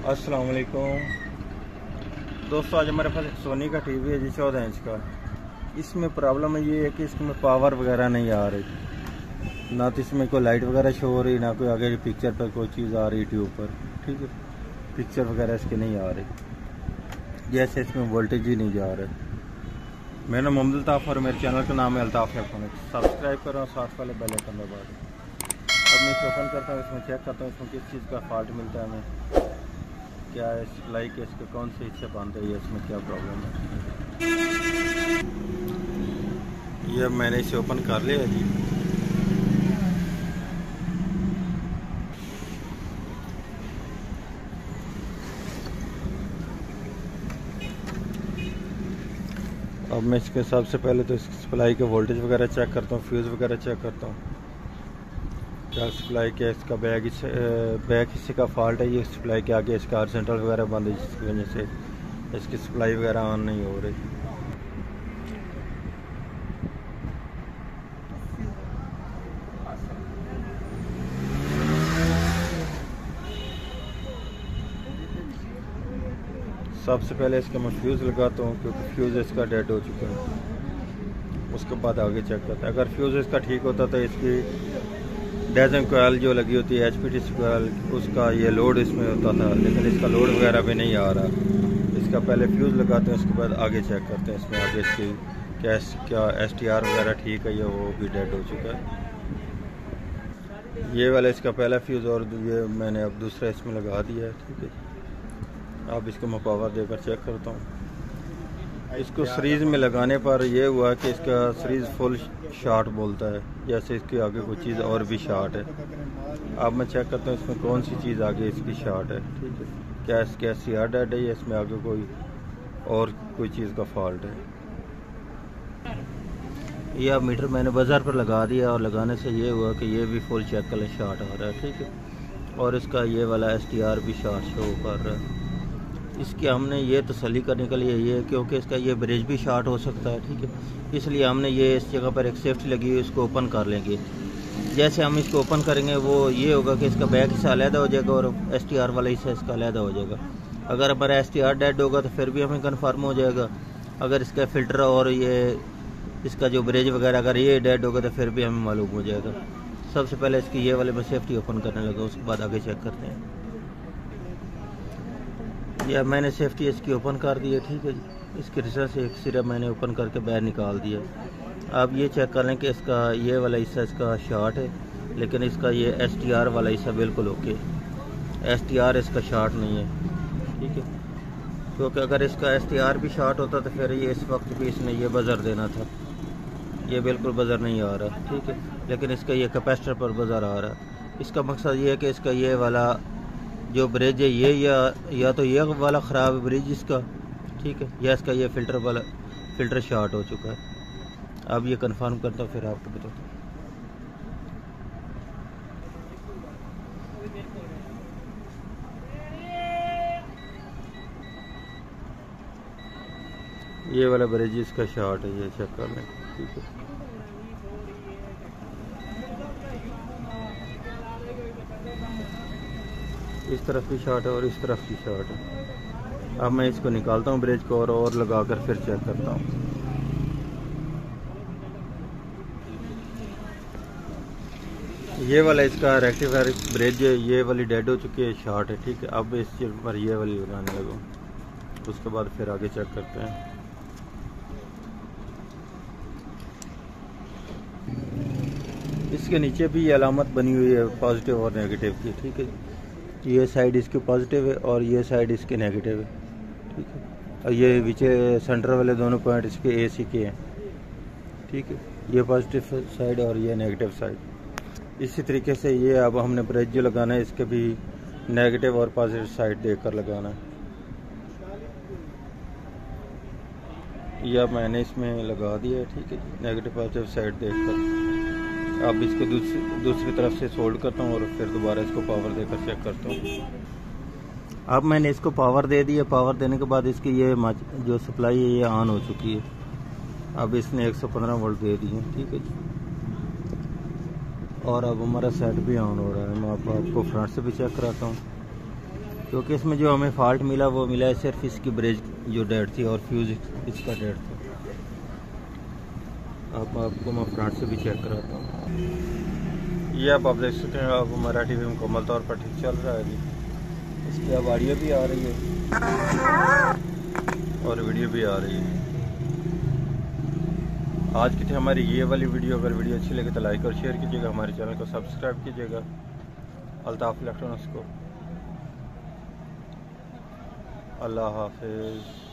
अस्सलाम वालेकुम दोस्तों, आज हमारे पास एक सोनी का टीवी है जी 14 इंच का। इसमें प्रॉब्लम ये है कि इसमें पावर वगैरह नहीं आ रही, ना तो इसमें कोई लाइट वगैरह शो हो रही, ना कोई आगे पिक्चर पर कोई चीज़ आ रही ट्यूब पर। ठीक है, पिक्चर वगैरह इसकी नहीं आ रही, जैसे इसमें वोल्टेज ही नहीं जा रहा। मेरा नाम मोहम्मद अल्ताफ़ और मेरे चैनल का नाम है अल्ताफ़ इलेक्ट्रॉनिक्स। सब्सक्राइब करो और साथ वाले बेल आइकन दबा दो। अब मैं इसे ओपन करता हूँ, इसमें चेक करता हूँ इसमें किस चीज़ का फॉल्ट मिलता है हमें, क्या है सप्लाई के इसके कौन से हिस्से बंद है, इसमें क्या प्रॉब्लम है। ये मैंने इसे ओपन कर लिया जी। अब मैं इसके सबसे पहले तो इसकी सप्लाई के वोल्टेज वगैरह चेक करता हूँ, फ्यूज़ वगैरह चेक करता हूँ क्या सप्लाई क्या इसका बैक हिस्से का फॉल्ट है। ये सप्लाई के आगे इसका सेंट्रल वगैरह बंद है, जिसकी वजह से इसकी सप्लाई वगैरह ऑन नहीं हो रही। सबसे पहले इसका मैं फ्यूज़ लगाता हूँ, क्योंकि फ्यूज़ इसका डेड हो चुका है। उसके बाद आगे चेक करता है। अगर फ्यूज़ इसका ठीक होता तो इसकी डैजन कोयल जो लगी होती है HPT कोयल, उसका ये लोड इसमें होता था, लेकिन इसका लोड वगैरह भी नहीं आ रहा। इसका पहले फ्यूज़ लगाते हैं, उसके बाद आगे चेक करते हैं इसमें आगे इसकी क्या STR वगैरह ठीक है या वो भी डेड हो चुका है। ये वाला इसका पहला फ्यूज़ और ये मैंने अब दूसरा इसमें लगा दिया है। ठीक है, अब इसको मैं पावर देकर चेक करता हूँ। इसको सीरीज़ में लगाने पर यह हुआ कि इसका सीरीज़ फुल शॉर्ट बोलता है, जैसे इसके आगे कोई चीज़ और भी शॉर्ट है। अब मैं चेक करता हूँ इसमें कौन सी चीज़ आगे इसकी शॉर्ट है। ठीक है, क्या इसके STR डेड है या इसमें आगे कोई चीज़ का फॉल्ट है। यह मीटर मैंने बाज़ार पर लगा दिया और लगाने से ये हुआ कि ये भी फुल चेक कलर शॉर्ट आ रहा है। ठीक है, और इसका ये वाला STR भी शॉर्ट शो कर रहा है। इसकी हमने ये तसल्ली करने के लिए ये, क्योंकि इसका ये ब्रिज भी शॉर्ट हो सकता है। ठीक है, इसलिए हमने ये इस जगह पर एक सेफ्टी लगी हुई, इसको ओपन कर लेंगे। जैसे हम इसको ओपन करेंगे वो ये होगा कि इसका बैक हिस्सा अलहदा हो जाएगा और STR वाला हिस्सा इसका अलहदा हो जाएगा। अगर हमारा STR डेड होगा तो फिर भी हमें कन्फर्म हो जाएगा। अगर इसका फ़िल्टर और ये इसका जो ब्रिज वगैरह अगर ये डेड होगा तो फिर भी हमें मालूम हो जाएगा। सबसे पहले इसकी ये वाले में सेफ्टी ओपन करने लगा, उसके बाद आगे चेक करते हैं। या मैंने सेफ्टी इसकी ओपन कर दी है। ठीक है जी, इसके रिजल्ट से एक सिरा मैंने ओपन करके बाहर निकाल दिया। अब ये चेक कर लें कि इसका ये वाला हिस्सा इसका शॉर्ट है, लेकिन इसका ये STR वाला हिस्सा बिल्कुल ओके, STR इसका शॉर्ट नहीं है। ठीक है, क्योंकि अगर इसका STR भी शॉर्ट होता तो फिर ये इस वक्त भी इसने ये बज़र देना था। ये बिल्कुल बज़र नहीं आ रहा। ठीक है, लेकिन इसका ये कैपेसिटर पर बज़र आ रहा है। इसका मकसद ये है कि इसका ये वाला जो ब्रिज है ये या तो ये वाला ख़राब है ब्रिज इसका। ठीक है, या इसका ये फ़िल्टर शॉर्ट हो चुका है। अब ये कंफर्म करता हूँ फिर आपको बताता हूँ। ये वाला ब्रिज इसका शॉर्ट है, ये चेक कर लें। ठीक है, इस तरफ भी शॉर्ट है और इस तरफ भी शॉर्ट है। अब मैं इसको निकालता हूँ ब्रिज को और लगाकर फिर चेक करता हूँ। ये वाला इसका रेक्टिफायर ब्रिज है, ये वाली डेड हो चुकी है, शॉर्ट है। ठीक है, अब इस चीज़ पर ये वाली लगाने लगा, उसके बाद फिर आगे चेक करते हैं। इसके नीचे भी ये अलामत बनी हुई है पॉजिटिव और नेगेटिव की। ठीक है, ये साइड इसकी पॉजिटिव है और ये साइड इसकी नेगेटिव है। ठीक है, और ये पीछे सेंटर वाले दोनों पॉइंट इसके AC के हैं। ठीक है, ये पॉजिटिव साइड और ये नेगेटिव साइड। इसी तरीके से ये अब हमने ब्रिज जो लगाना है इसके भी नेगेटिव और पॉजिटिव साइड देखकर लगाना है। यह मैंने इसमें लगा दिया है। ठीक है, नेगेटिव पॉजिटिव साइड देखकर अब इसको दूसरी तरफ से सोल्ड करता हूँ और फिर दोबारा इसको पावर देकर चेक करता हूँ। अब मैंने इसको पावर दे दी है। पावर देने के बाद इसकी ये जो सप्लाई है ये ऑन हो चुकी है। अब इसने 115 वोल्ट दे दी है। ठीक है जी, और अब हमारा सेट भी ऑन हो रहा है। मैं आपको फ्रंट से भी चेक कराता हूँ। क्योंकि इसमें जो हमें फॉल्ट मिला वो मिला है सिर्फ इसकी ब्रेक जो डेड थी और फ्यूज़ इसका डेड था। आपको मैं फ्रंट से भी चेक कराता हूँ। ये आप देख सकते हैं, अब हमारा टीवी मुकम्मल तौर पर ठीक चल रहा है अभी। इसकी अब ऑडियो भी आ रही है और वीडियो भी आ रही है। आज की थी हमारी ये वाली वीडियो। अगर वीडियो अच्छी लगे तो लाइक और शेयर कीजिएगा, हमारे चैनल को सब्सक्राइब कीजिएगा। अल्ताफ इलेक्ट्रॉनिक्स को अल्लाह हाफिज़।